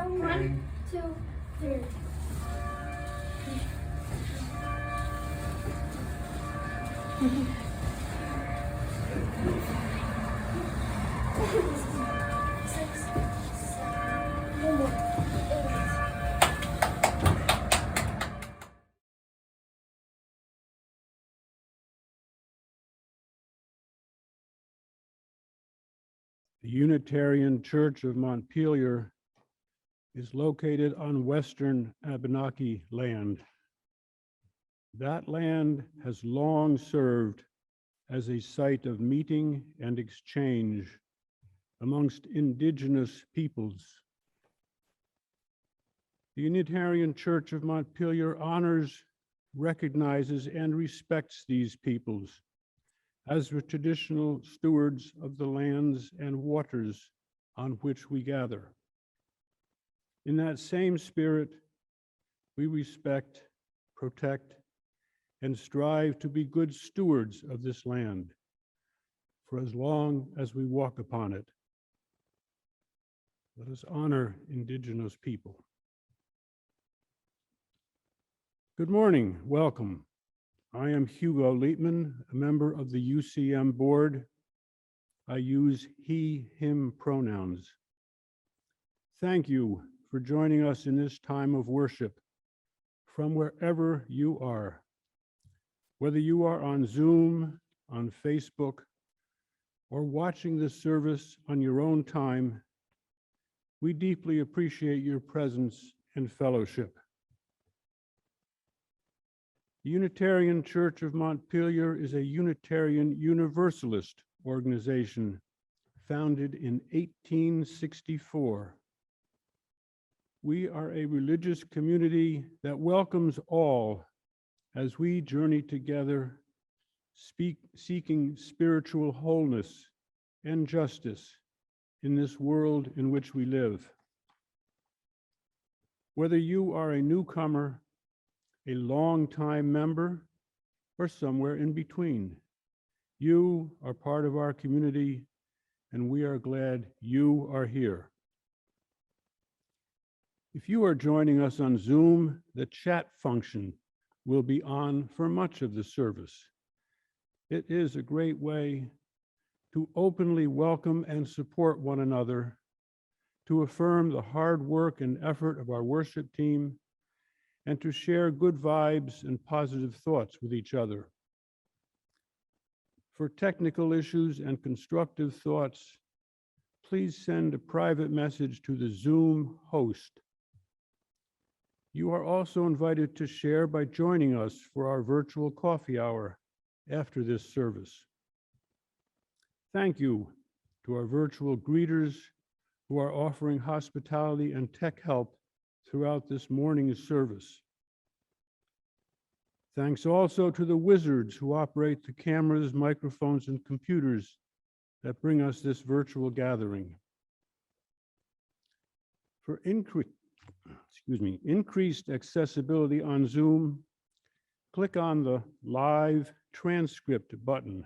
1, 2, 3. The Unitarian Church of Montpelier is located on western Abenaki land. That land has long served as a site of meeting and exchange amongst indigenous peoples. The Unitarian Church of Montpelier honors, recognizes, and respects these peoples as the traditional stewards of the lands and waters on which we gather. In that same spirit, we respect, protect, and strive to be good stewards of this land for as long as we walk upon it. Let us honor indigenous people. Good morning, welcome. I am Hugo Lietman, a member of the UCM board. I use he, him pronouns. Thank you for joining us in this time of worship from wherever you are. Whether you are on Zoom, on Facebook, or watching this service on your own time, we deeply appreciate your presence and fellowship. The Unitarian Church of Montpelier is a Unitarian Universalist organization founded in 1864. We are a religious community that welcomes all as we journey together, seeking spiritual wholeness and justice in this world in which we live. Whether you are a newcomer, a longtime member, or somewhere in between, you are part of our community, and we are glad you are here. If you are joining us on Zoom, the chat function will be on for much of the service. It is a great way to openly welcome and support one another, to affirm the hard work and effort of our worship team, and to share good vibes and positive thoughts with each other. For technical issues and constructive thoughts, please send a private message to the Zoom host. You are also invited to share by joining us for our virtual coffee hour after this service. Thank you to our virtual greeters who are offering hospitality and tech help throughout this morning's service. Thanks also to the wizards who operate the cameras, microphones, and computers that bring us this virtual gathering. For increased accessibility on Zoom, click on the Live Transcript button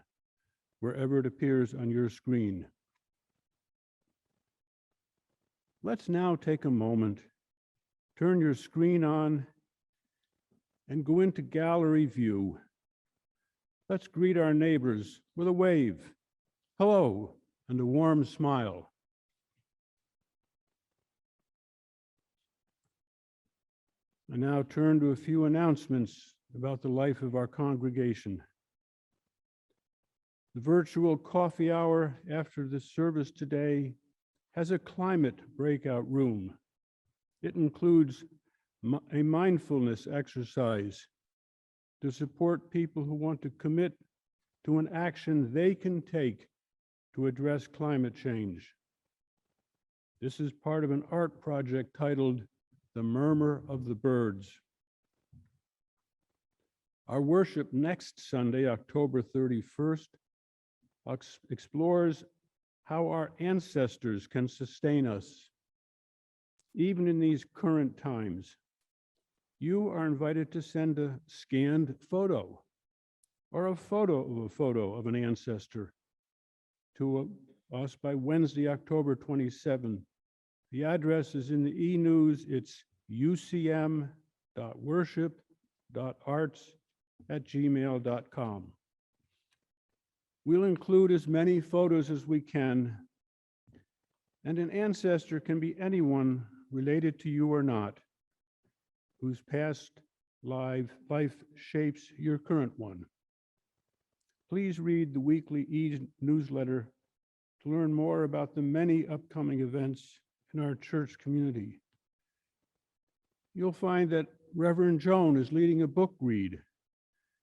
wherever it appears on your screen. Let's now take a moment, turn your screen on, and go into gallery view. Let's greet our neighbors with a wave, hello, and a warm smile. I now turn to a few announcements about the life of our congregation. The virtual coffee hour after the service today has a climate breakout room. It includes a mindfulness exercise to support people who want to commit to an action they can take to address climate change. This is part of an art project titled The Murmur of the Birds. Our worship next Sunday, October 31st, explores how our ancestors can sustain us, even in these current times. You are invited to send a scanned photo or a photo of an ancestor to us by Wednesday, October 27th, The address is in the e-news. It's ucm.worship.arts@gmail.com. We'll include as many photos as we can, and an ancestor can be anyone related to you or not, whose past life shapes your current one. Please read the weekly e-newsletter to learn more about the many upcoming events in our church community. You'll find that Reverend Joan is leading a book read.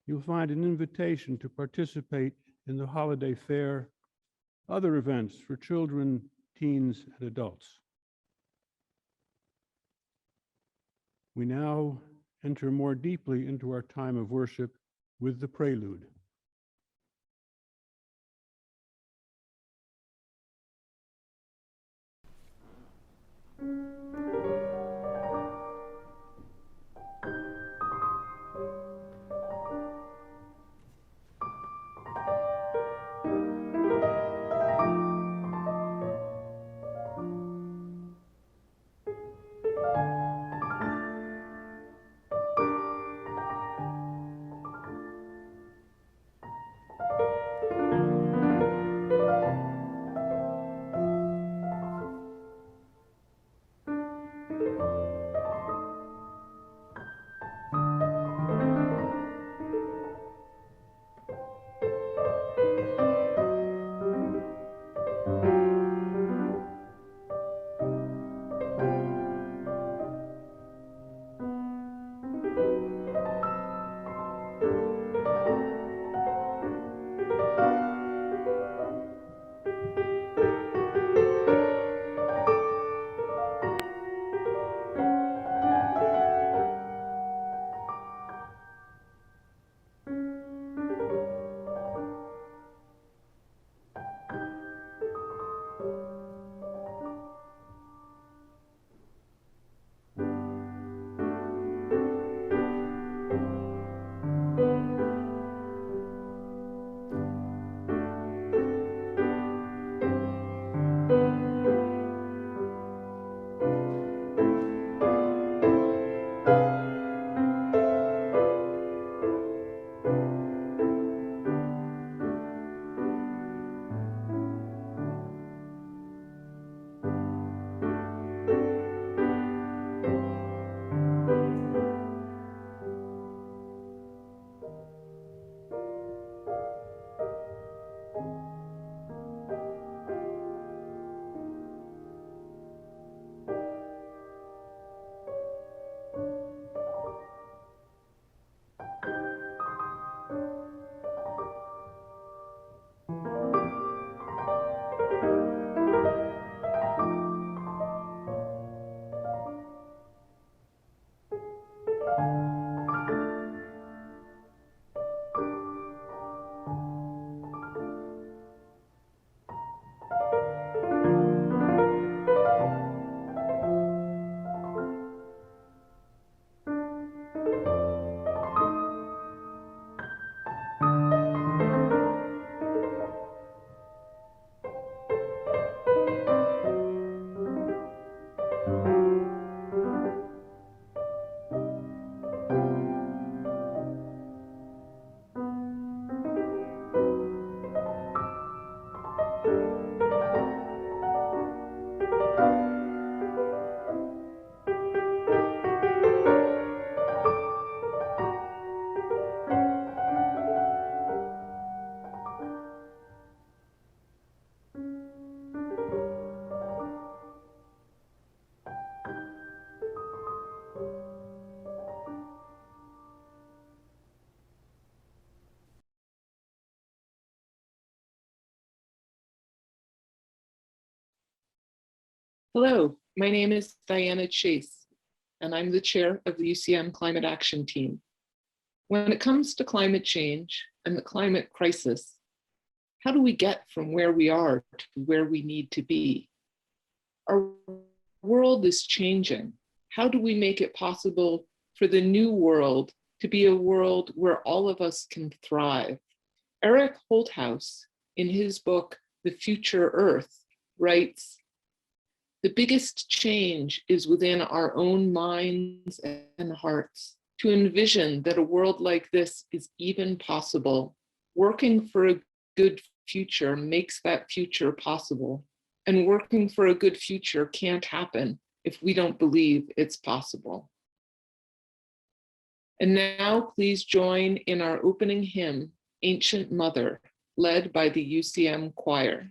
You'll find an invitation to participate in the holiday fair, other events for children, teens, and adults. We now enter more deeply into our time of worship with the Prelude. Hello, my name is Diana Chase, and I'm the chair of the UCM Climate Action Team. When it comes to climate change and the climate crisis, how do we get from where we are to where we need to be? Our world is changing. How do we make it possible for the new world to be a world where all of us can thrive? Eric Holthaus, in his book, The Future Earth, writes, The biggest change is within our own minds and hearts to envision that a world like this is even possible. Working for a good future makes that future possible. And working for a good future can't happen if we don't believe it's possible. And now please join in our opening hymn, Ancient Mother, led by the UCM choir.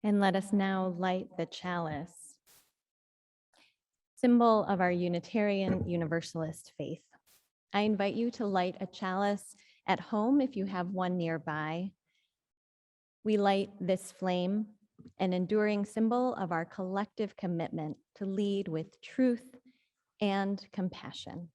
And let us now light the chalice, symbol of our Unitarian Universalist faith. I invite you to light a chalice at home if you have one nearby. We light this flame, an enduring symbol of our collective commitment to lead with truth and compassion.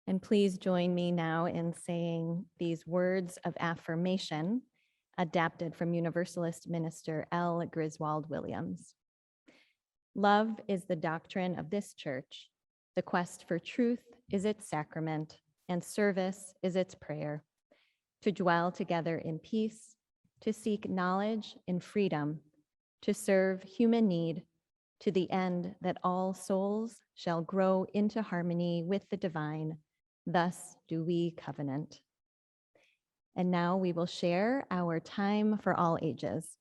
And please join me now in saying these words of affirmation adapted from Universalist minister L. Griswold Williams. Love is the doctrine of this church. The quest for truth is its sacrament, and service is its prayer. To dwell together in peace, to seek knowledge in freedom, to serve human need, to the end that all souls shall grow into harmony with the divine. Thus do we covenant. And now we will share our time for all ages.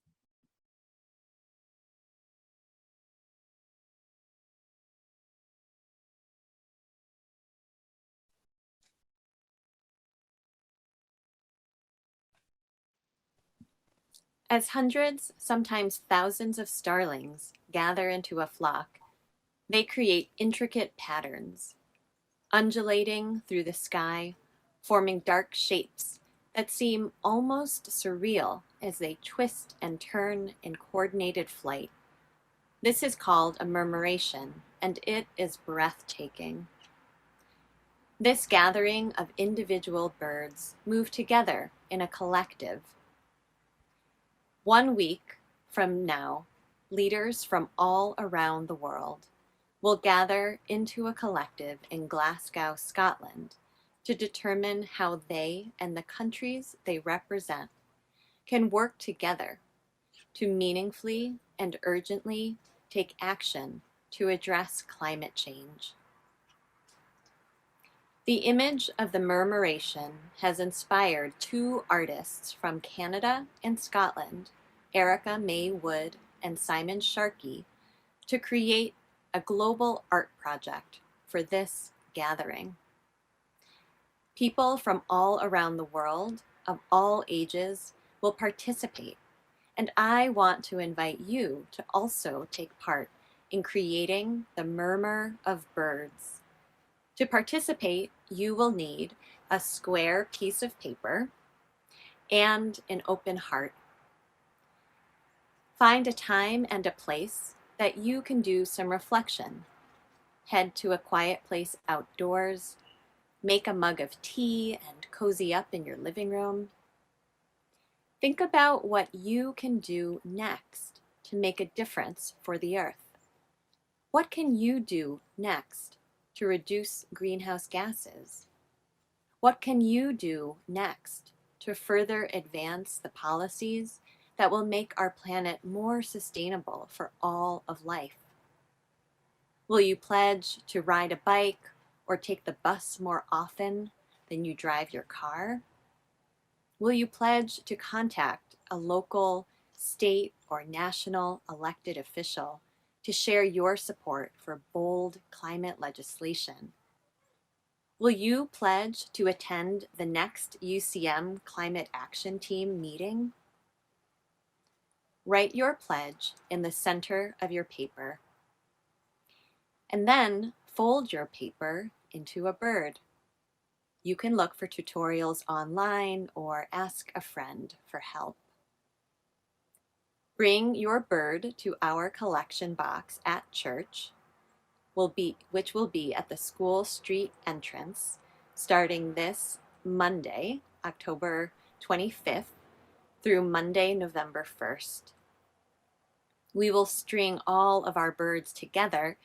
As hundreds, sometimes thousands of starlings gather into a flock, they create intricate patterns, undulating through the sky, forming dark shapes that seem almost surreal as they twist and turn in coordinated flight. This is called a murmuration, and it is breathtaking. This gathering of individual birds move together in a collective. 1 week from now, leaders from all around the world will gather into a collective in Glasgow, Scotland, to determine how they and the countries they represent can work together to meaningfully and urgently take action to address climate change. The image of the murmuration has inspired 2 artists from Canada and Scotland, Erica May Wood and Simon Sharkey, to create a global art project for this gathering. People from all around the world, of all ages, will participate, and I want to invite you to also take part in creating the Murmur of Birds. To participate, you will need a square piece of paper and an open heart. Find a time and a place that you can do some reflection. head to a quiet place outdoors, make a mug of tea and cozy up in your living room. Think about what you can do next to make a difference for the earth. What can you do next to reduce greenhouse gases? What can you do next to further advance the policies that will make our planet more sustainable for all of life? Will you pledge to ride a bike or take the bus more often than you drive your car? Will you pledge to contact a local, state, or national elected official to share your support for bold climate legislation? Will you pledge to attend the next UCM Climate Action Team meeting? Write your pledge in the center of your paper, and then fold your paper into a bird. You can look for tutorials online or ask a friend for help. Bring your bird to our collection box at church, which will be at the school street entrance starting this Monday, October 25th through Monday, November 1st. We will string all of our birds together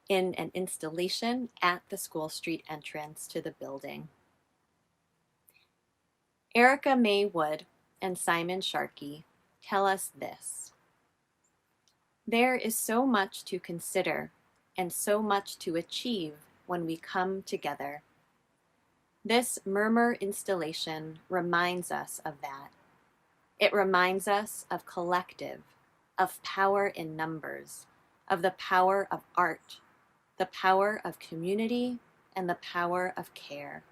in an installation at the school street entrance to the building. Erica May Wood and Simon Sharkey tell us this: there is so much to consider and so much to achieve when we come together. This Murmur installation reminds us of that. It reminds us of collective, of power in numbers, of the power of art, the power of community, and the power of care.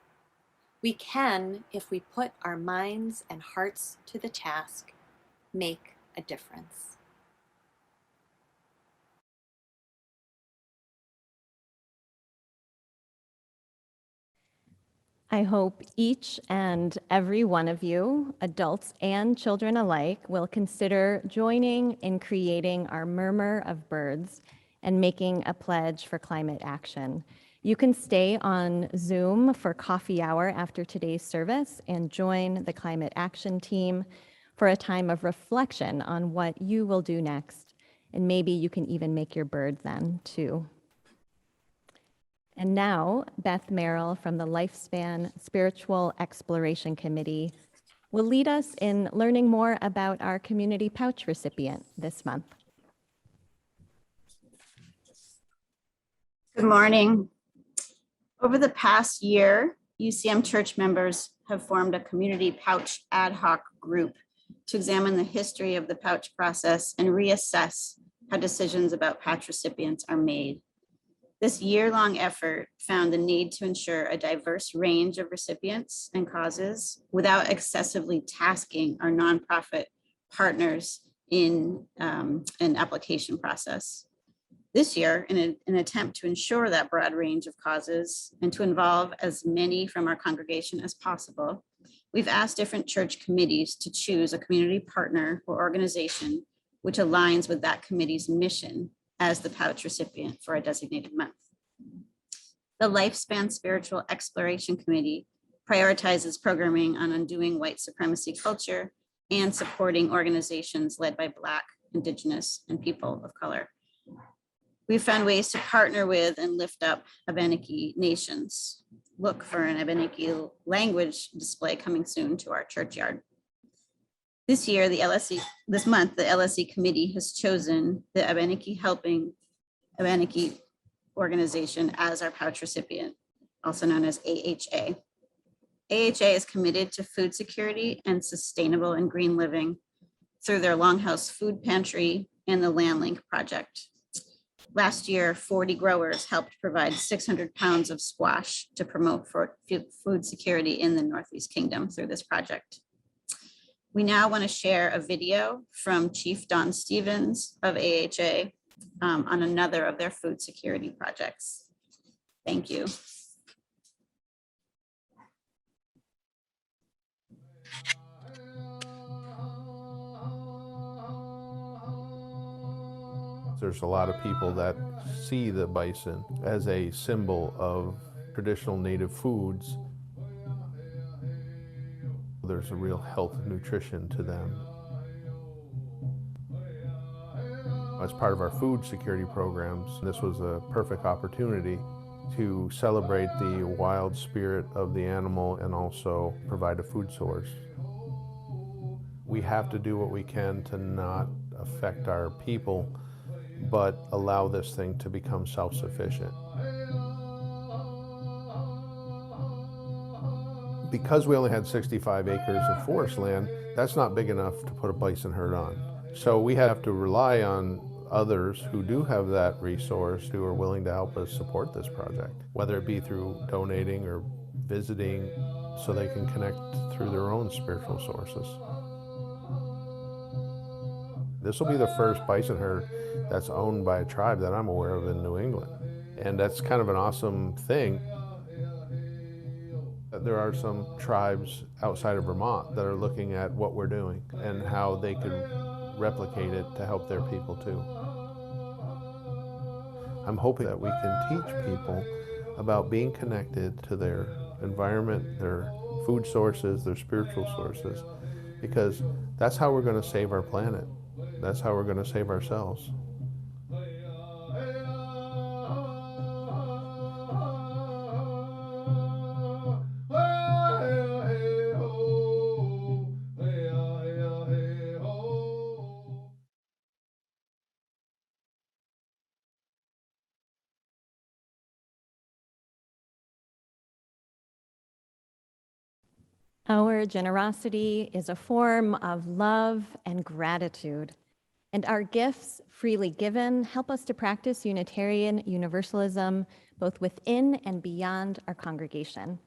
We can, if we put our minds and hearts to the task, make a difference. I hope each and every one of you, adults and children alike, will consider joining in creating our Murmur of Birds and making a pledge for climate action. You can stay on Zoom for coffee hour after today's service and join the climate action team for a time of reflection on what you will do next. And maybe you can even make your bird then too. And now, Beth Merrill from the Lifespan Spiritual Exploration Committee will lead us in learning more about our community pouch recipient this month. Good morning. Over the past year, UCM church members have formed a community pouch ad hoc group to examine the history of the pouch process and reassess how decisions about pouch recipients are made. This year-long effort found the need to ensure a diverse range of recipients and causes without excessively tasking our nonprofit partners in an application process. This year, in an attempt to ensure that broad range of causes and to involve as many from our congregation as possible, we've asked different church committees to choose a community partner or organization which aligns with that committee's mission as the pouch recipient for a designated month. The Lifespan Spiritual Exploration Committee prioritizes programming on undoing white supremacy culture and supporting organizations led by Black, Indigenous, and people of color. We've found ways to partner with and lift up Abenaki nations. Look for an Abenaki language display coming soon to our churchyard. This month, the LSE committee has chosen the Abenaki Helping Abenaki organization as our pouch recipient, also known as AHA. AHA is committed to food security and sustainable and green living through their Longhouse Food Pantry and the Landlink project. Last year, 40 growers helped provide 600 pounds of squash to promote for food security in the Northeast Kingdom through this project. We now want to share a video from Chief Don Stevens of AHA on another of their food security projects. Thank you. There's a lot of people that see the bison as a symbol of traditional native foods. There's a real health and nutrition to them. As part of our food security programs, this was a perfect opportunity to celebrate the wild spirit of the animal and also provide a food source. We have to do what we can to not affect our people, but allow this thing to become self-sufficient. Because we only had 65 acres of forest land, that's not big enough to put a bison herd on. So we have to rely on others who do have that resource, who are willing to help us support this project, whether it be through donating or visiting, so they can connect through their own spiritual sources. This will be the first bison herd that's owned by a tribe that I'm aware of in New England. And that's kind of an awesome thing. There are some tribes outside of Vermont that are looking at what we're doing and how they could replicate it to help their people too. I'm hoping that we can teach people about being connected to their environment, their food sources, their spiritual sources, because that's how we're going to save our planet. That's how we're going to save ourselves. Our generosity is a form of love and gratitude, and our gifts, freely given, help us to practice Unitarian Universalism both within and beyond our congregation.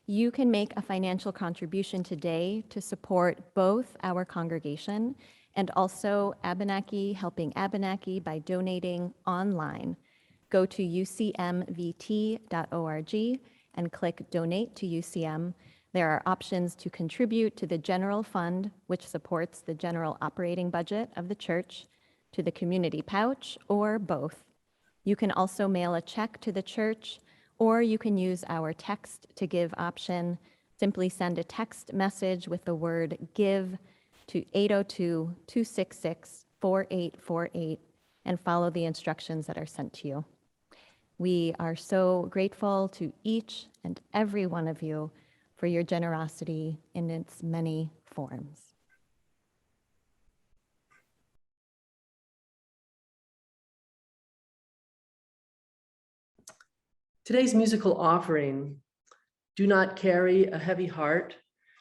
You can make a financial contribution today to support both our congregation and also Abenaki Helping Abenaki by donating online. Go to ucmvt.org and click Donate to UCM. There are options to contribute to the general fund, which supports the general operating budget of the church, to the community pouch, or both. You can also mail a check to the church, or you can use our text to give option. Simply send a text message with the word give to 802-266-4848 and follow the instructions that are sent to you. We are so grateful to each and every one of you for your generosity in its many forms. Today's musical offering, Do Not Carry a Heavy Heart,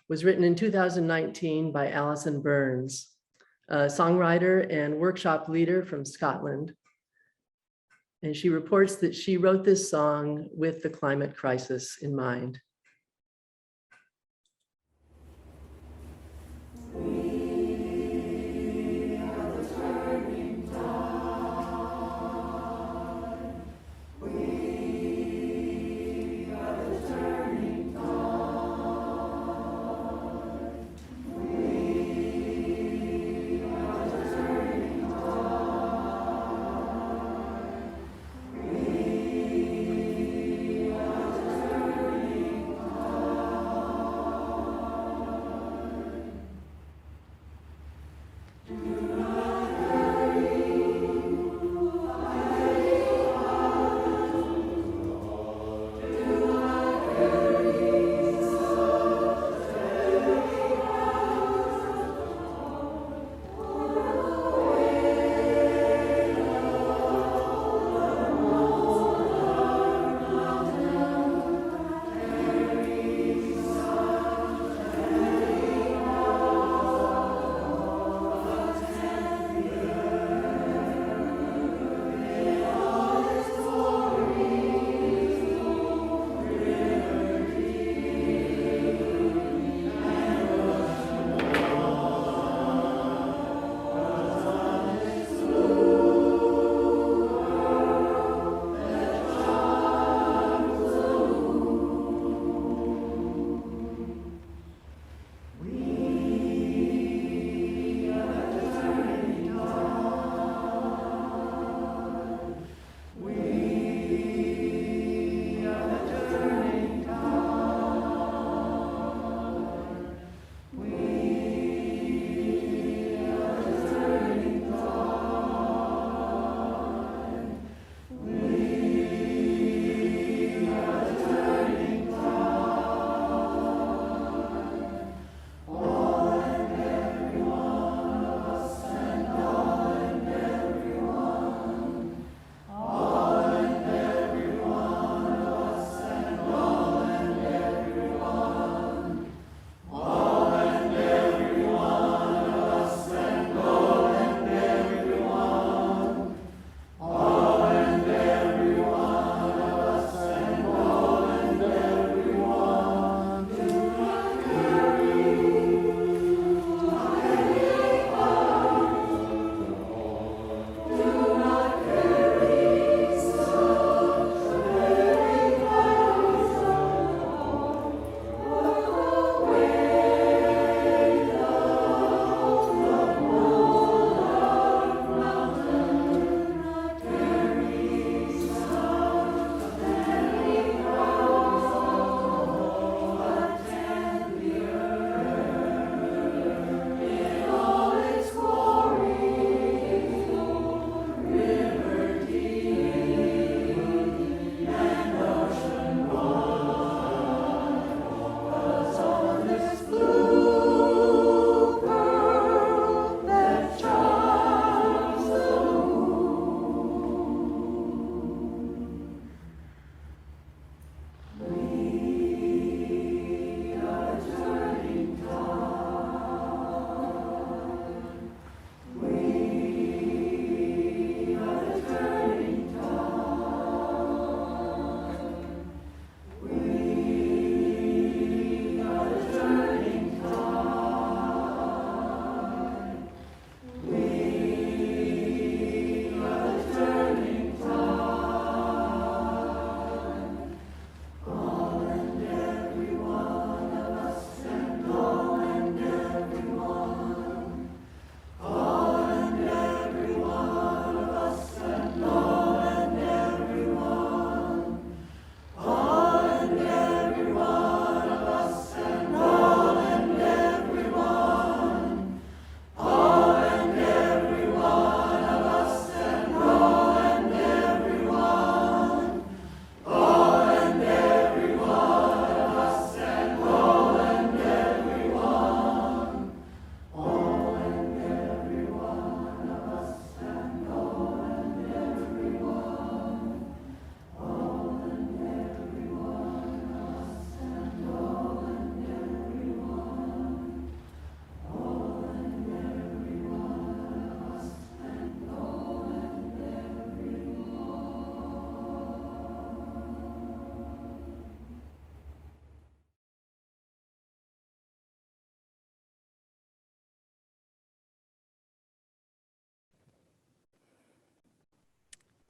was written in 2019 by Alison Burns, a songwriter and workshop leader from Scotland. And she reports that she wrote this song with the climate crisis in mind.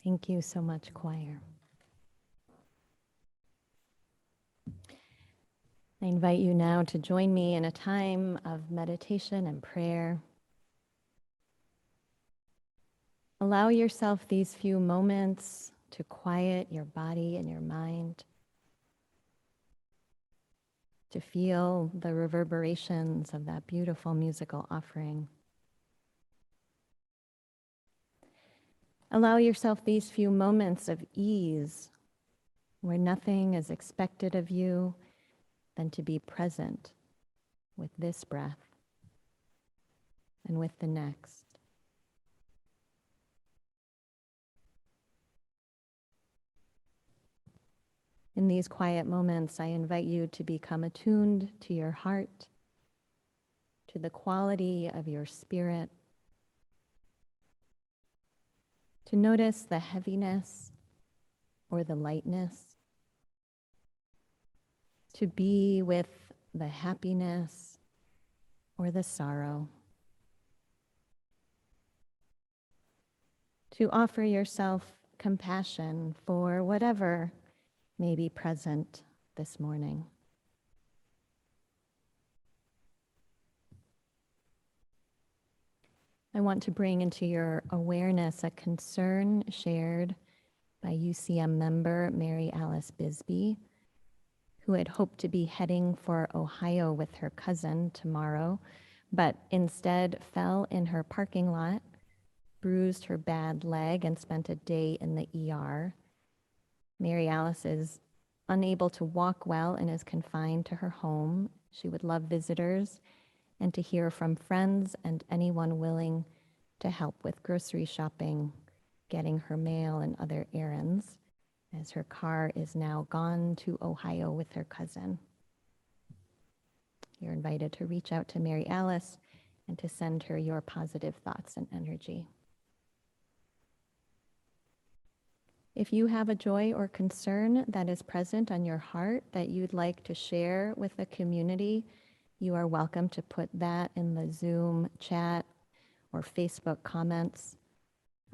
Thank you so much, choir. I invite you now to join me in a time of meditation and prayer. Allow yourself these few moments to quiet your body and your mind, to feel the reverberations of that beautiful musical offering. Allow yourself these few moments of ease where nothing is expected of you than to be present with this breath and with the next. In these quiet moments, I invite you to become attuned to your heart, to the quality of your spirit, to notice the heaviness or the lightness, to be with the happiness or the sorrow, to offer yourself compassion for whatever may be present this morning. I want to bring into your awareness a concern shared by UCM member Mary Alice Bisbee, who had hoped to be heading for Ohio with her cousin tomorrow, but instead fell in her parking lot, bruised her bad leg, and spent a day in the ER. Mary Alice is unable to walk well and is confined to her home. She would love visitors and to hear from friends and anyone willing to help with grocery shopping, getting her mail and other errands, as her car is now gone to Ohio with her cousin. You're invited to reach out to Mary Alice and to send her your positive thoughts and energy. If you have a joy or concern that is present on your heart that you'd like to share with the community, you are welcome to put that in the Zoom chat or Facebook comments.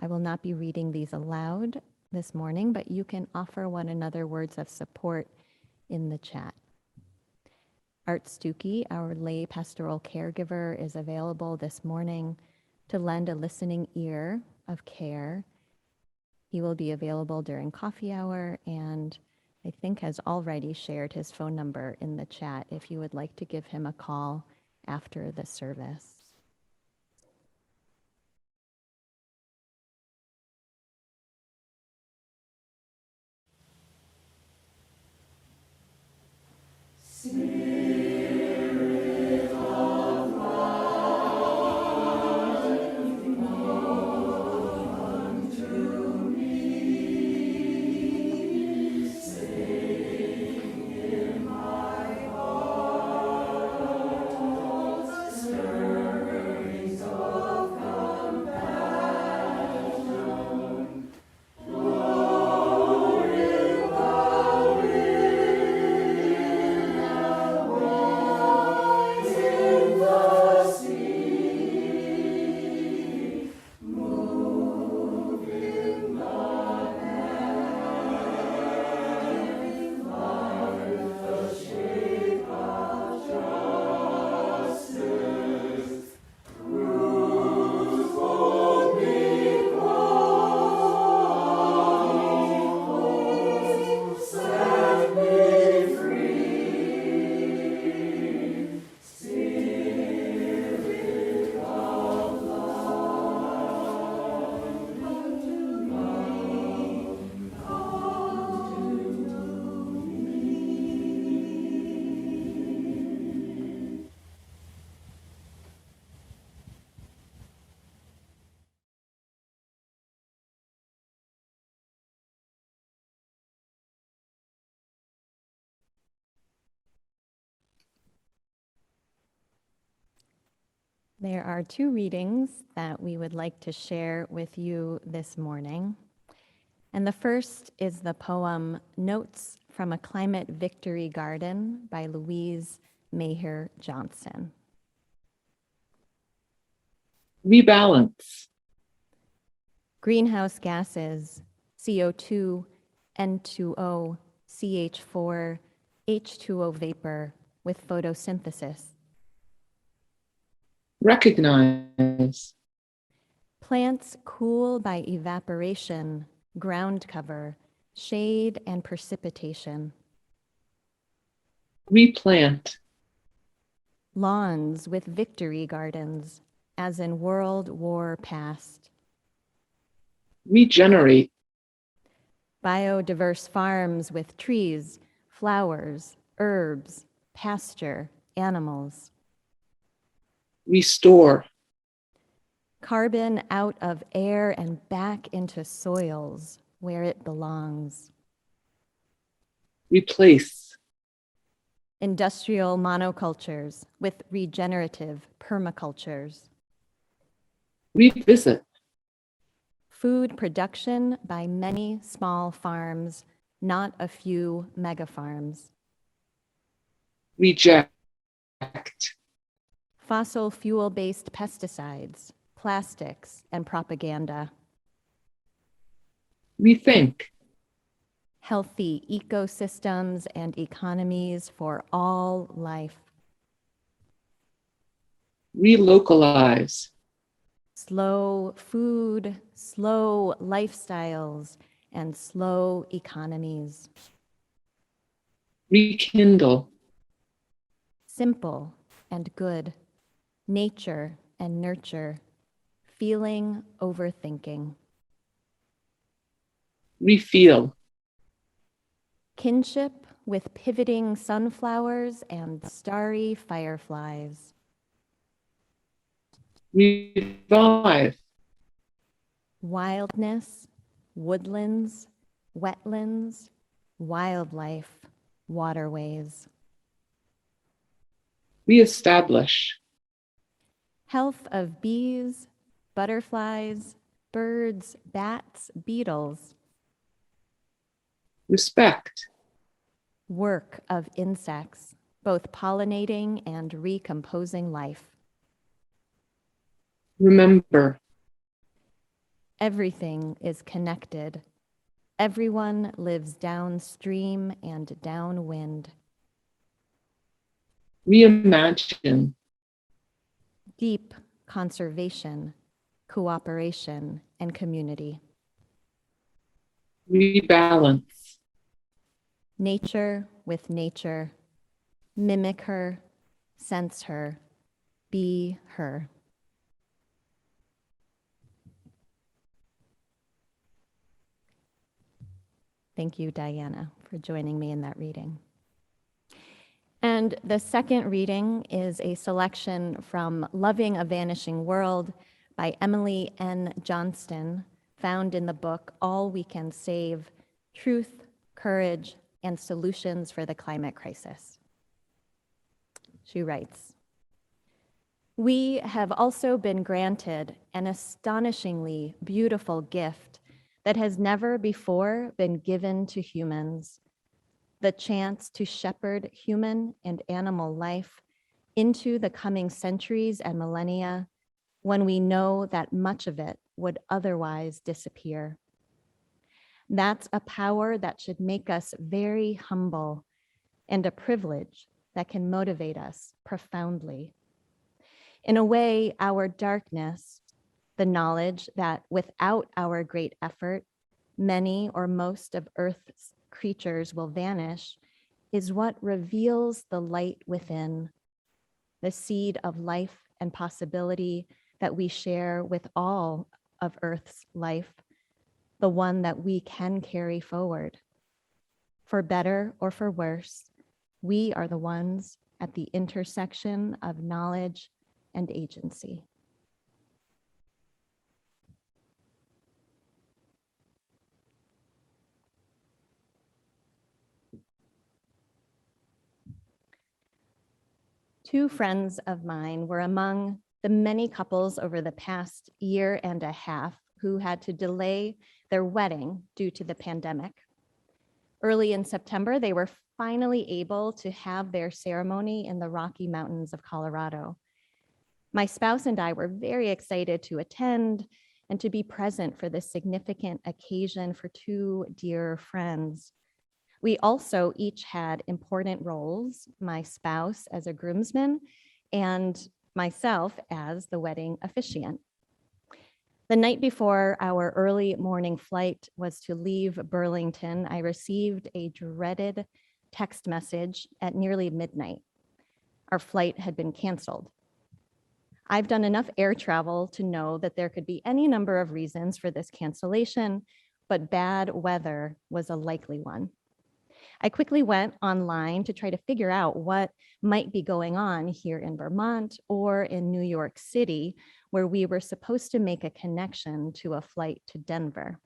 I will not be reading these aloud this morning, but you can offer one another words of support in the chat. Art Stuckey, our lay pastoral caregiver, is available this morning to lend a listening ear of care. He will be available during coffee hour and I think has already shared his phone number in the chat if you would like to give him a call after the service. There are two readings that we would like to share with you this morning. And the first is the poem Notes from a Climate Victory Garden by Louise Maher-Johnson. Rebalance. Greenhouse gases CO2, N2O, CH4, H2O vapor with photosynthesis. Recognize. Plants cool by evaporation, ground cover, shade, and precipitation. Replant. Lawns with victory gardens, as in World War past. Regenerate. Biodiverse farms with trees, flowers, herbs, pasture, animals. Restore. Carbon out of air and back into soils where it belongs. Replace. Industrial monocultures with regenerative permacultures. Revisit. Food production by many small farms, not a few mega farms. Reject. Fossil fuel-based pesticides, plastics, and propaganda. Rethink. Healthy ecosystems and economies for all life. Relocalize. Slow food, slow lifestyles, and slow economies. Rekindle. Simple and good. Nature and nurture. Feeling over thinking. Refeel. Kinship with pivoting sunflowers and starry fireflies. Revive. Wildness, woodlands, wetlands, wildlife, waterways. Reestablish. Health of bees, butterflies, birds, bats, beetles. Respect. Work of insects, both pollinating and recomposing life. Remember. Everything is connected. Everyone lives downstream and downwind. Reimagine. Deep conservation, cooperation, and community. Rebalance. Nature with nature. Mimic her, sense her, be her. Thank you, Diana, for joining me in that reading. And the second reading is a selection from Loving a Vanishing World by Emily N. Johnston, found in the book All We Can Save: Truth, Courage, and Solutions for the Climate Crisis. She writes, "We have also been granted an astonishingly beautiful gift that has never before been given to humans, the chance to shepherd human and animal life into the coming centuries and millennia when we know that much of it would otherwise disappear. That's a power that should make us very humble and a privilege that can motivate us profoundly. In a way, our darkness, the knowledge that without our great effort, many or most of Earth's creatures will vanish, is what reveals the light within, the seed of life and possibility that we share with all of Earth's life, the one that we can carry forward. For better or for worse, we are the ones at the intersection of knowledge and agency." Two friends of mine were among the many couples over the past year and a half who had to delay their wedding due to the pandemic. Early in September, they were finally able to have their ceremony in the Rocky Mountains of Colorado. My spouse and I were very excited to attend and to be present for this significant occasion for two dear friends. We also each had important roles, my spouse as a groomsman and myself as the wedding officiant. The night before our early morning flight was to leave Burlington, I received a dreaded text message at nearly midnight. Our flight had been canceled. I've done enough air travel to know that there could be any number of reasons for this cancellation, but bad weather was a likely one. I quickly went online to try to figure out what might be going on here in Vermont or in New York City, where we were supposed to make a connection to a flight to Denver.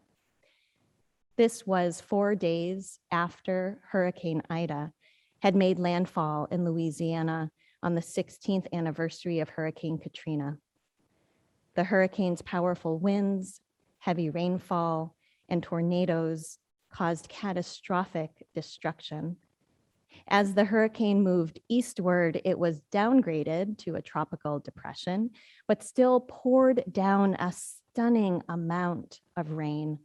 This was 4 days after Hurricane Ida had made landfall in Louisiana on the 16th anniversary of Hurricane Katrina. The hurricane's powerful winds, heavy rainfall, and tornadoes caused catastrophic destruction. As the hurricane moved eastward, it was downgraded to a tropical depression, but still poured down a stunning amount of rain.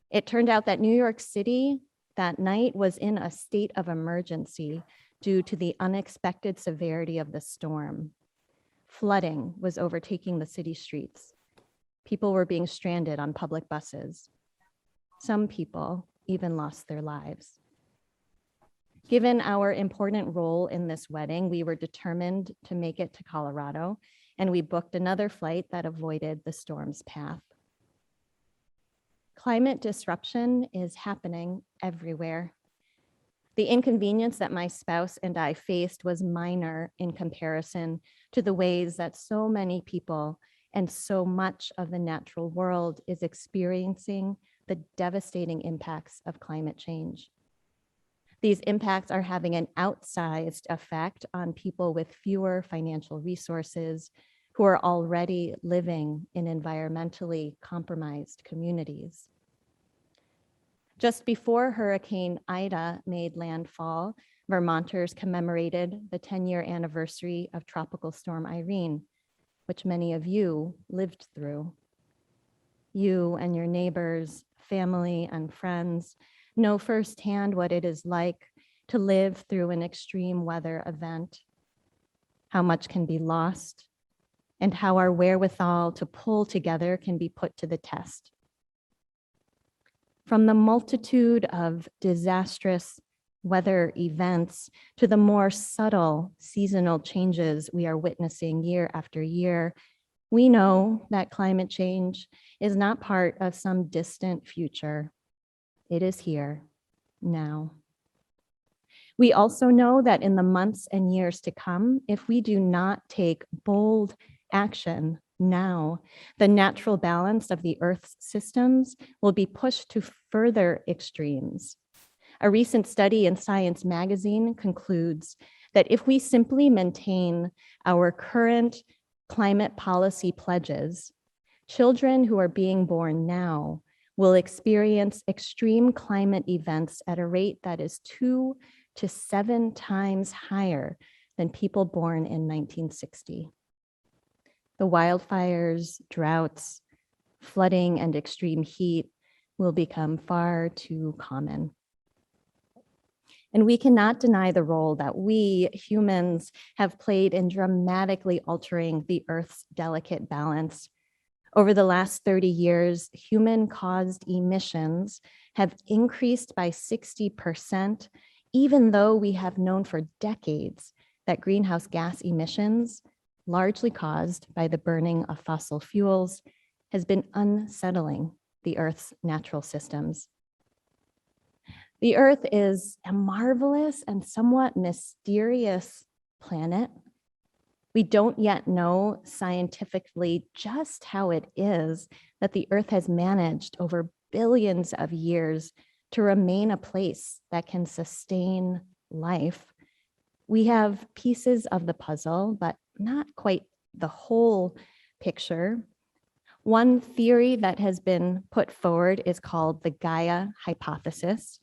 It turned out that New York City that night was in a state of emergency due to the unexpected severity of the storm. Flooding was overtaking the city streets. People were being stranded on public buses. Some people even lost their lives. Given our important role in this wedding, we were determined to make it to Colorado, and we booked another flight that avoided the storm's path. Climate disruption is happening everywhere. The inconvenience that my spouse and I faced was minor in comparison to the ways that so many people and so much of the natural world is experiencing the devastating impacts of climate change. These impacts are having an outsized effect on people with fewer financial resources who are already living in environmentally compromised communities. Just before Hurricane Ida made landfall, Vermonters commemorated the 10-year anniversary of Tropical Storm Irene, which many of you lived through. You and your neighbors, family, and friends know firsthand what it is like to live through an extreme weather event, how much can be lost, and how our wherewithal to pull together can be put to the test. From the multitude of disastrous weather events to the more subtle seasonal changes we are witnessing year after year, we know that climate change is not part of some distant future. It is here now. We also know that in the months and years to come, if we do not take bold action now, the natural balance of the Earth's systems will be pushed to further extremes. A recent study in Science magazine concludes that if we simply maintain our current climate policy pledges, children who are being born now will experience extreme climate events at a rate that is 2 to 7 times higher than people born in 1960. The wildfires, droughts, flooding, and extreme heat will become far too common. And we cannot deny the role that we humans have played in dramatically altering the Earth's delicate balance. Over the last 30 years, human-caused emissions have increased by 60%, even though we have known for decades that greenhouse gas emissions, largely caused by the burning of fossil fuels, has been unsettling the Earth's natural systems. The Earth is a marvelous and somewhat mysterious planet. We don't yet know scientifically just how it is that the Earth has managed over billions of years to remain a place that can sustain life. We have pieces of the puzzle, but not quite the whole picture. One theory that has been put forward is called the Gaia hypothesis,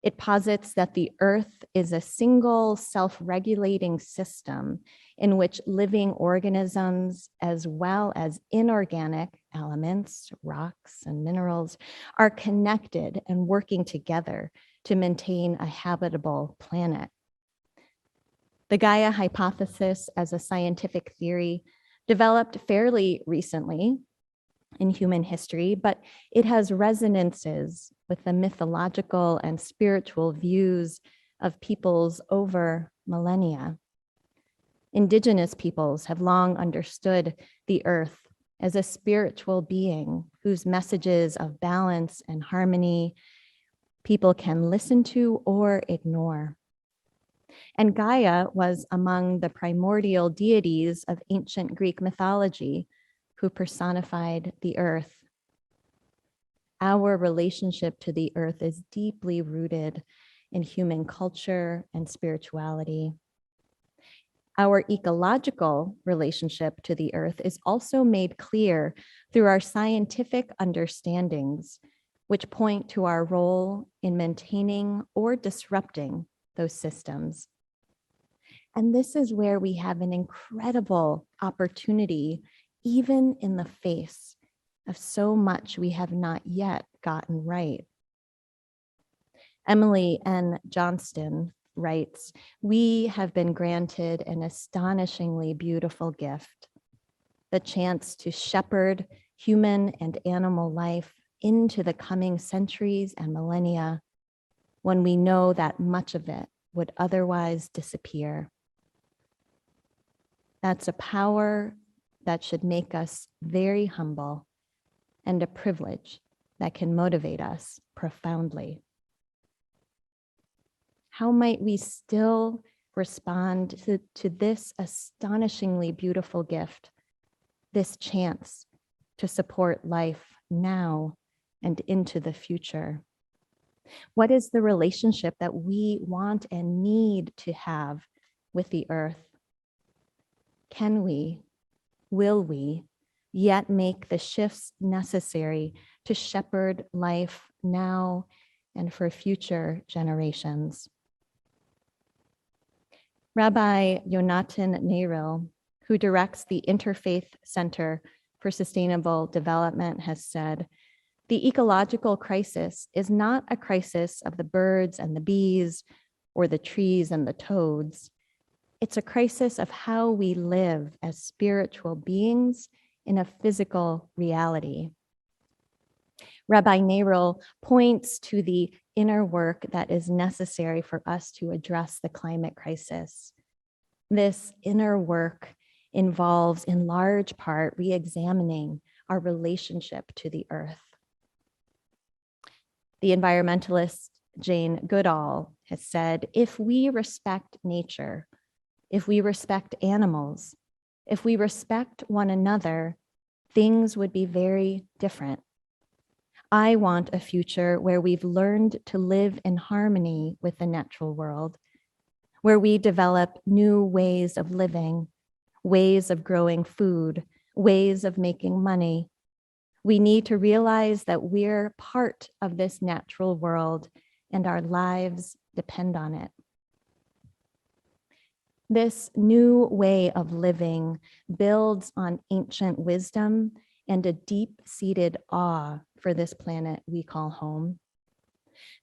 It posits that the earth is a single self-regulating system in which living organisms, as well as inorganic elements, rocks and minerals, are connected and working together to maintain a habitable planet. The Gaia hypothesis as a scientific theory developed fairly recently in human history, but it has resonances with the mythological and spiritual views of peoples over millennia. Indigenous peoples have long understood the earth as a spiritual being whose messages of balance and harmony people can listen to or ignore. And Gaia was among the primordial deities of ancient Greek mythology who personified the earth. Our relationship to the earth is deeply rooted in human culture and spirituality. Our ecological relationship to the earth is also made clear through our scientific understandings, which point to our role in maintaining or disrupting those systems. And this is where we have an incredible opportunity, even in the face of so much we have not yet gotten right. Emily N. Johnston writes, "We have been granted an astonishingly beautiful gift, the chance to shepherd human and animal life into the coming centuries and millennia when we know that much of it would otherwise disappear. That's a power that should make us very humble and a privilege that can motivate us profoundly." How might we still respond to this astonishingly beautiful gift, this chance to support life now and into the future? What is the relationship that we want and need to have with the earth? Can we, will we, yet make the shifts necessary to shepherd life now and for future generations? Rabbi Yonatan Neril, who directs the Interfaith Center for Sustainable Development, has said, "The ecological crisis is not a crisis of the birds and the bees or the trees and the toads. It's a crisis of how we live as spiritual beings in a physical reality." Rabbi Neril points to the inner work that is necessary for us to address the climate crisis. This inner work involves, in large part, re-examining our relationship to the earth. The environmentalist Jane Goodall has said, "If we respect nature, if we respect animals, if we respect one another, things would be very different. I want a future where we've learned to live in harmony with the natural world, where we develop new ways of living, ways of growing food, ways of making money. We need to realize that we're part of this natural world and our lives depend on it." This new way of living builds on ancient wisdom and a deep-seated awe for this planet we call home.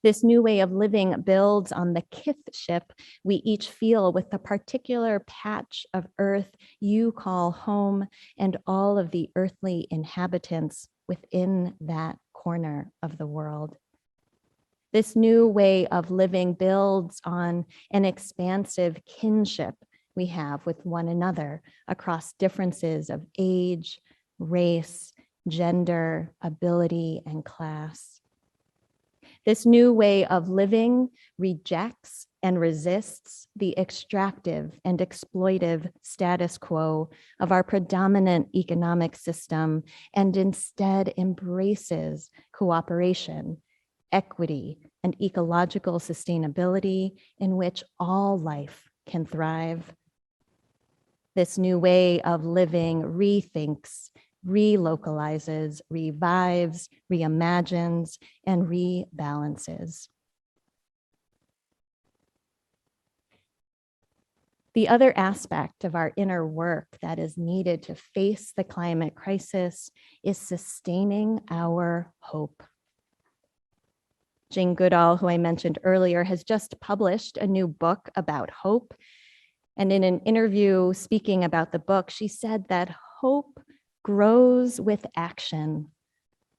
This new way of living builds on the kithship we each feel with the particular patch of earth you call home and all of the earthly inhabitants within that corner of the world. This new way of living builds on an expansive kinship we have with one another across differences of age, race, gender, ability, and class. This new way of living rejects and resists the extractive and exploitive status quo of our predominant economic system and instead embraces cooperation, equity, and ecological sustainability in which all life can thrive. This new way of living rethinks, relocalizes, revives, reimagines, and rebalances. The other aspect of our inner work that is needed to face the climate crisis is sustaining our hope. Jane Goodall, who I mentioned earlier, has just published a new book about hope. And in an interview speaking about the book, she said that hope grows with action.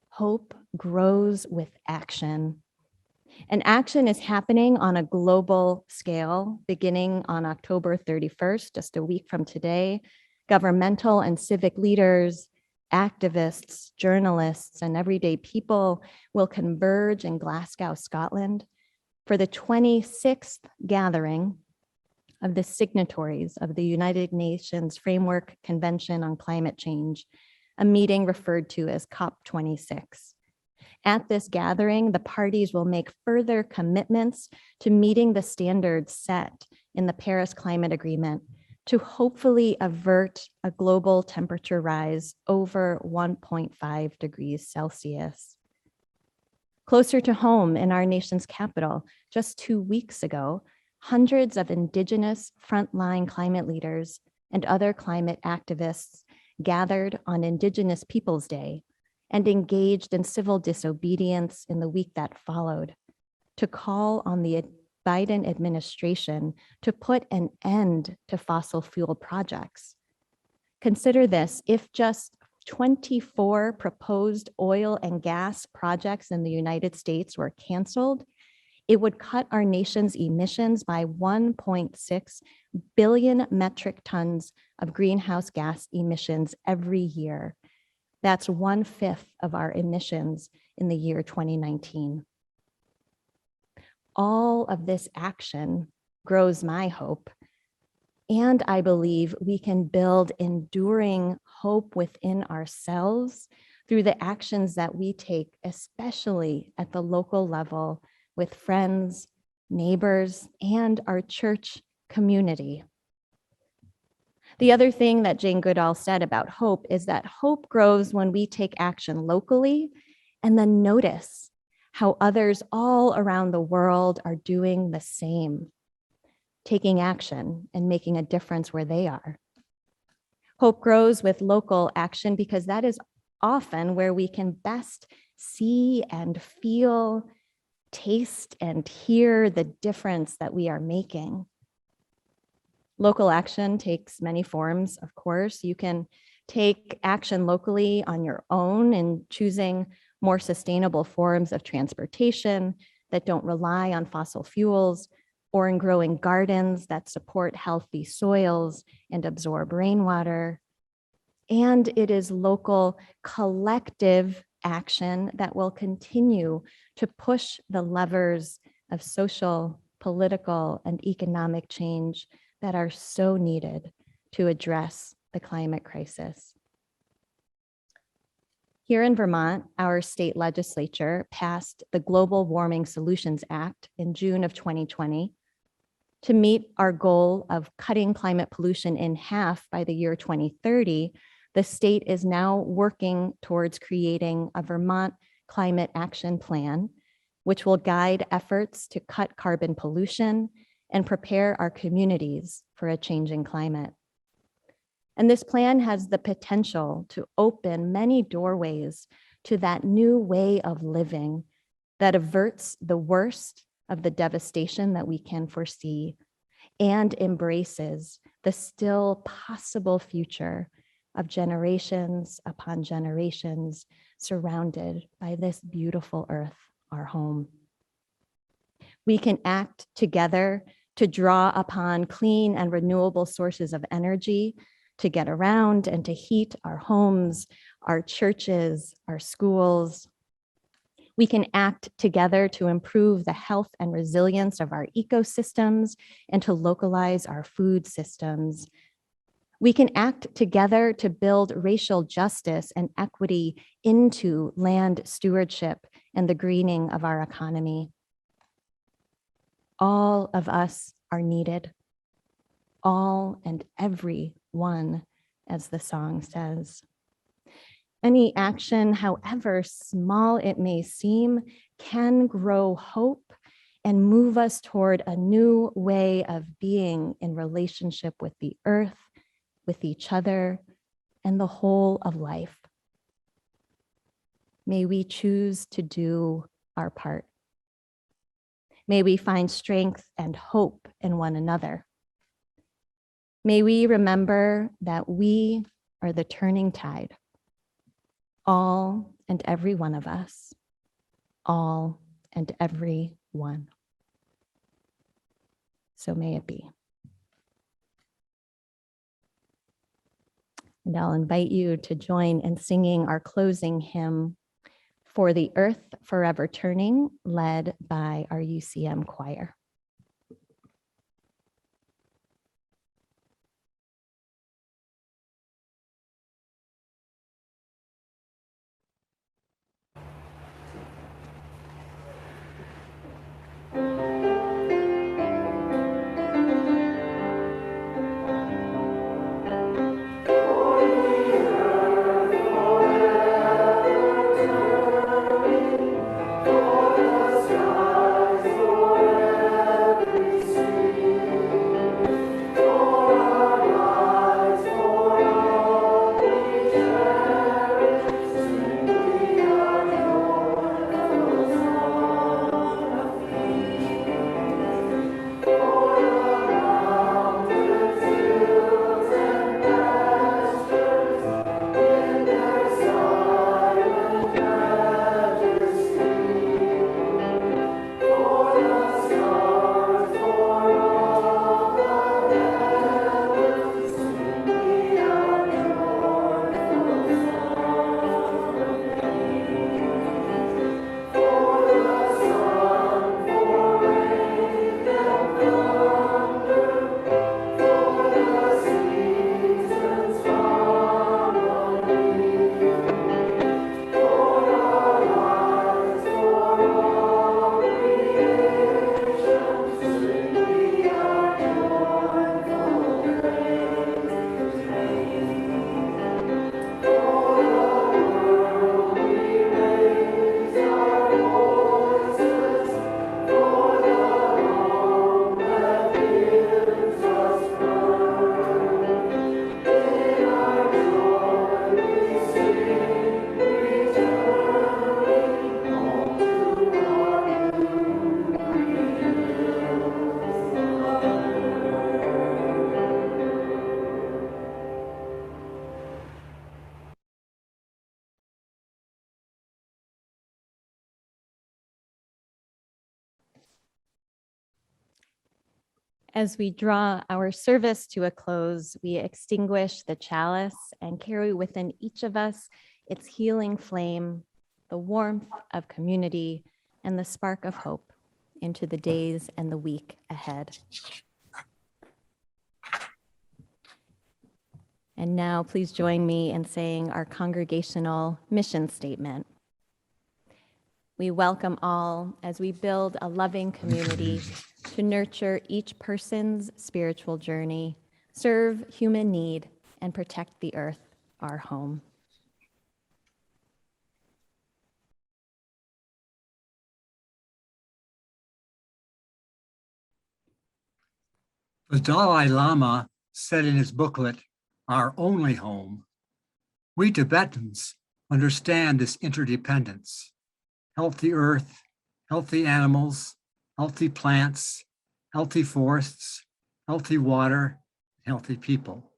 Hope grows with action. And action is happening on a global scale, beginning on October 31st, just a week from today. Governmental and civic leaders, activists, journalists, and everyday people will converge in Glasgow, Scotland, for the 26th gathering of the signatories of the United Nations Framework Convention on Climate Change, a meeting referred to as COP26. At this gathering, the parties will make further commitments to meeting the standards set in the Paris Climate Agreement to hopefully avert a global temperature rise over 1.5 degrees Celsius. Closer to home in our nation's capital, just 2 weeks ago, hundreds of Indigenous frontline climate leaders and other climate activists gathered on Indigenous Peoples' Day and engaged in civil disobedience in the week that followed to call on the Biden administration to put an end to fossil fuel projects. Consider this: if just 24 proposed oil and gas projects in the United States were canceled, it would cut our nation's emissions by 1.6 billion metric tons of greenhouse gas emissions every year. That's 1/5 of our emissions in the year 2019. All of this action grows my hope, and I believe we can build enduring hope within ourselves through the actions that we take, especially at the local level with friends, neighbors, and our church community. The other thing that Jane Goodall said about hope is that hope grows when we take action locally and then notice how others all around the world are doing the same, taking action and making a difference where they are. Hope grows with local action because that is often where we can best see and feel, taste and hear the difference that we are making. Local action takes many forms, of course. You can take action locally on your own in choosing more sustainable forms of transportation that don't rely on fossil fuels, or in growing gardens that support healthy soils and absorb rainwater. And it is local collective action that will continue to push the levers of social, political, and economic change that are so needed to address the climate crisis. Here in Vermont, our state legislature passed the Global Warming Solutions Act in June of 2020 to meet our goal of cutting climate pollution in half by the year 2030. The state is now working towards creating a Vermont Climate Action Plan, which will guide efforts to cut carbon pollution and prepare our communities for a changing climate. And this plan has the potential to open many doorways to that new way of living that averts the worst of the devastation that we can foresee and embraces the still possible future of generations upon generations surrounded by this beautiful earth, our home. We can act together to draw upon clean and renewable sources of energy to get around and to heat our homes, our churches, our schools. We can act together to improve the health and resilience of our ecosystems and to localize our food systems. We can act together to build racial justice and equity into land stewardship and the greening of our economy. All of us are needed. All and every one, as the song says. Any action, however small it may seem, can grow hope and move us toward a new way of being in relationship with the earth, with each other, and the whole of life. May we choose to do our part. May we find strength and hope in one another. May we remember that we are the turning tide, all and every one of us, all and every one. So may it be. And I'll invite you to join in singing our closing hymn, For the Earth Forever Turning, led by our UCM choir. As we draw our service to a close, we extinguish the chalice and carry within each of us its healing flame, the warmth of community, and the spark of hope into the days and the week ahead. And now please join me in saying our congregational mission statement. We welcome all as we build a loving community to nurture each person's spiritual journey, serve human need, and protect the earth, our home. The Dalai Lama said in his booklet, Our Only Home, we Tibetans understand this interdependence. Healthy earth, healthy animals, healthy plants, healthy forests, healthy water, healthy people.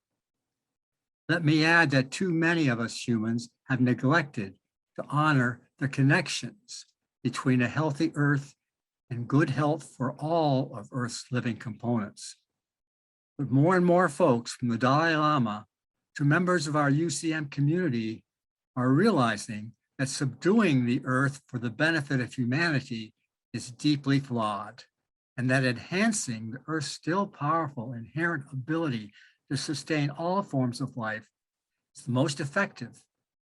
Let me add that too many of us humans have neglected to honor the connections between a healthy earth and good health for all of Earth's living components. But more and more folks, from the Dalai Lama to members of our UCM community, are realizing that subduing the earth for the benefit of humanity is deeply flawed, and that enhancing the earth's still powerful inherent ability to sustain all forms of life is the most effective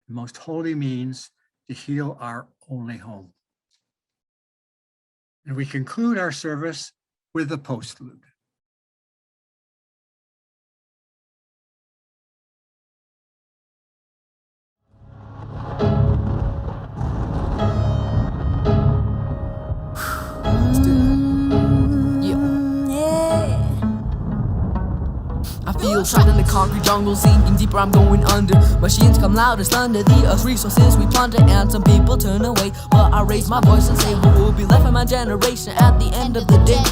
and most holy means to heal our only home. And we conclude our service with the postlude. trapped in the concrete jungle, sinking deeper, I'm going under. Machines come loud as thunder, the earth's resources we plunder, and some people turn away. But I raise my voice and say, what will be left of my generation at the end of the day?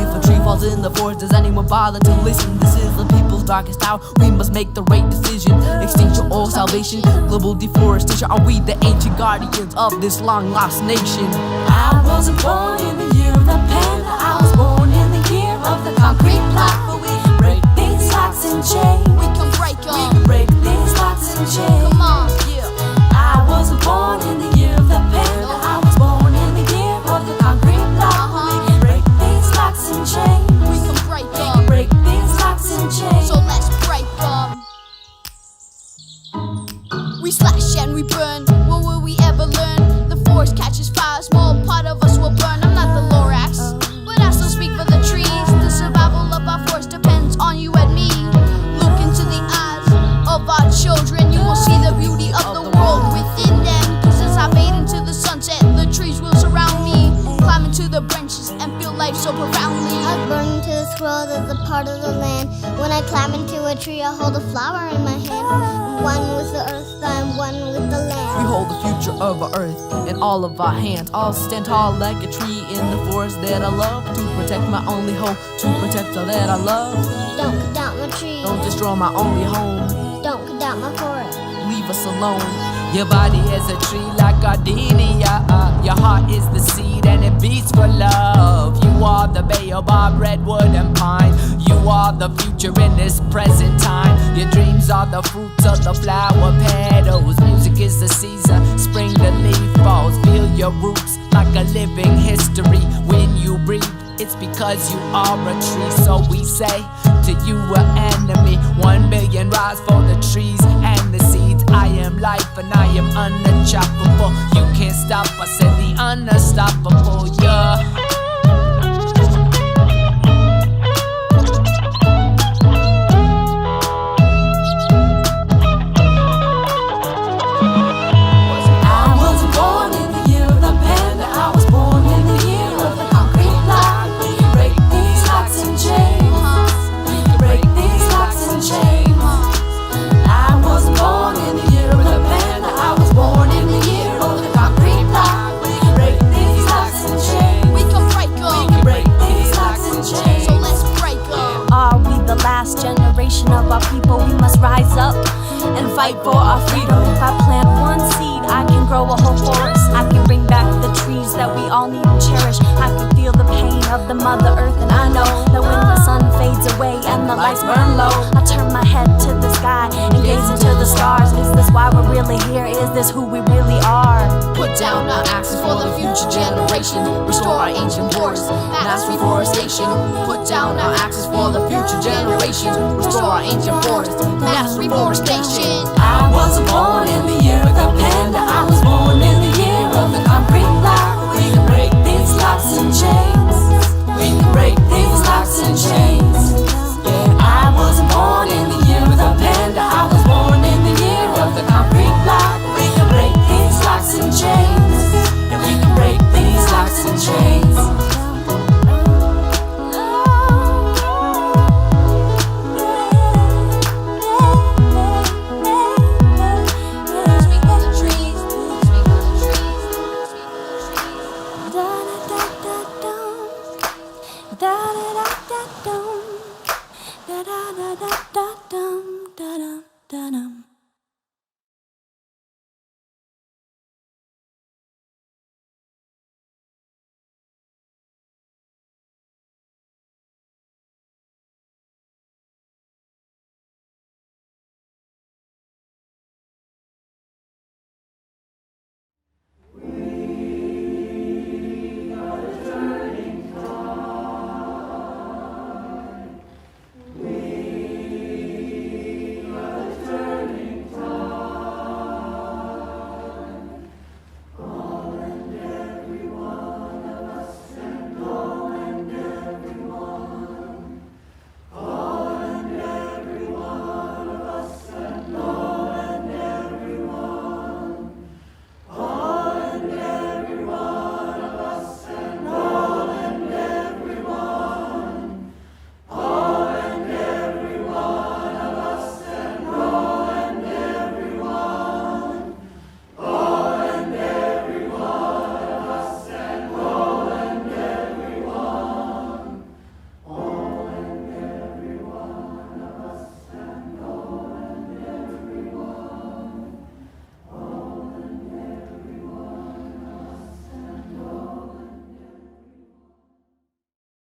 If a tree falls in the forest, does anyone bother to listen? This is the people's darkest hour, we must make the right decision. Extinction or salvation, global deforestation, are we the ancient guardians of this long lost nation? I wasn't born in the year of the panda, I was born in the year of the concrete block. But we can break these locks and chains. We can break them. We can break these locks and chains. Come on, yeah. I wasn't born in the year of the panda, I was born in the year of the concrete block. We can break these locks and chains. We can break We them. can break these locks and chains. So let's break them. We slash and we burn. What will we ever learn? The forest catches fire, a small part of us will burn. I'm not the Lorax, but I still speak for the trees. The survival of our forest depends on you and me. Look into the eyes of our children, you will see the beauty of the world within them. Cause as I fade into the sunset, the trees will surround me. Climb into the branches and feel life so profoundly. I burn into this world as a part of the land. When I climb into a tree, I hold a flower in my hand. I'm one with the earth, I'm one with the land. We hold the future of our earth in all of our hands. I'll stand tall like a tree in the forest that I love, to protect my only home, to protect all that I love. Don't cut down my tree, Don't destroy my only home, don't cut down my forest. leave us alone. Your body is a tree like gardenia. Your heart is the seed and it beats for love. You are the baobab, redwood and pine. You are the future in this present time. Your dreams are the fruits of the flower petals. Music is the season, spring the leaf falls. Feel your roots like a living history. When you breathe, it's because you are a tree. So we say to you an enemy, 1 billion rise for the trees and the seeds. I am life and I am unchoppable. You can't stop us at the unstoppable, yeah. Of our people, we must rise up and fight for our freedom. If I plant one seed, I can grow a whole forest. I can bring back the trees that we all need to cherish. I can feel the pain of the Mother Earth, and I know that when the sun fades away and the lights burn low, I turn my head to the sky and gaze into the stars. Is this why we're really here? Is this who we really are? Put down our axes for the future generation. Restore our ancient forests, mass reforestation. Put down our axes for the future generation. Restore our ancient forests, mass reforestation. I wasn't born in the year of the